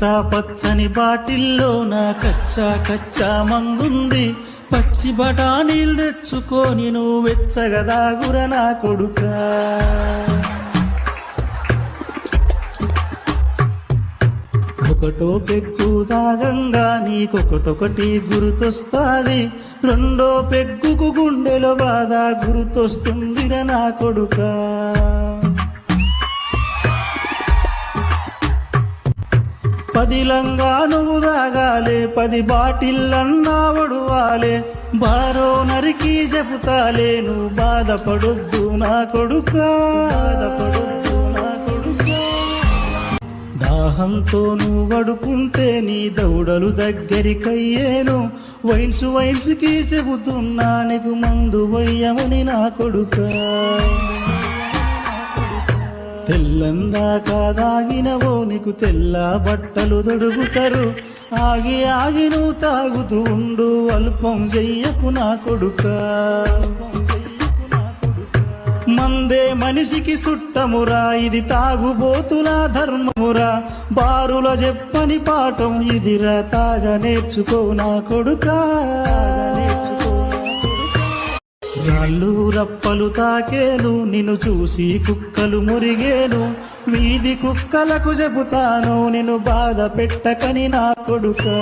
పచ్చా పచ్చని బాటిల్లో నా కచ్చా కచ్చా మందుంది. పచ్చి బఠానీలు తెచ్చుకొని నువ్వు వెచ్చగదాగుర నా కొడుకా. ఒకటో పెగ్గు తాగంగా నీకొకటొకటి గుర్తొస్తాది. రెండో పెగ్గుకు గుండెలో బాధ గుర్తొస్తుందిర నా కొడుకా. పదిలంగా నువ్వు తాగాలే, 10 బాటిల్లన్నా వడువాలే. బారో నరికి చెబుతాలే, నువ్వు బాధపడొద్దు నా కొడుకా, బాధపడొద్దు నా కొడుకా. దాహంతో నువ్వు పడుకుంటే నీ దౌడలు దగ్గరికయ్యేను. వైన్స్కి చెబుతున్నా నీకు మందు వయ్యమని నా కొడుకా. తెల్లందాకా దాగినవో నీకు తెల్ల బట్టలు తొడుగుతారు. ఆగి ఆగి నువ్వు తాగుతూ ఉండు, అల్పం చెయ్యకు నా కొడుకా. మందే మనిషికి సుట్టమురా, ఇది తాగుబోతుల ధర్మమురా. బారులో చెప్పని పాఠం ఇదిరా, తాగ నేర్చుకో నా కొడుకా. రాళ్ళు రప్పలు తాకేను, నిన్ను చూసి కుక్కలు మురిగేను. వీధి కుక్కలకు చెబుతాను, నిన్ను బాధ పెట్టకని నా కొడుకా.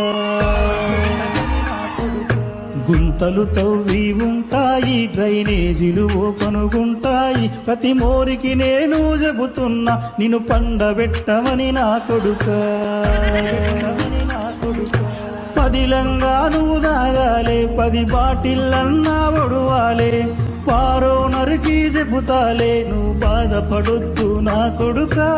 గుంతలు తవ్వి ఉంటాయి, డ్రైనేజీలు ఓపెనుగుంటాయి. ప్రతి మోరికి నేను చెబుతున్నా, నిన్ను పండబెట్టమని నా కొడుకా. 10లంగా నువ్వు తాగాలే, 10 బాటిల్లన్నా వడువాలే. పారో నరికి చెబుతాలే, నువ్వు బాధపడొద్దు నా కొడుకా.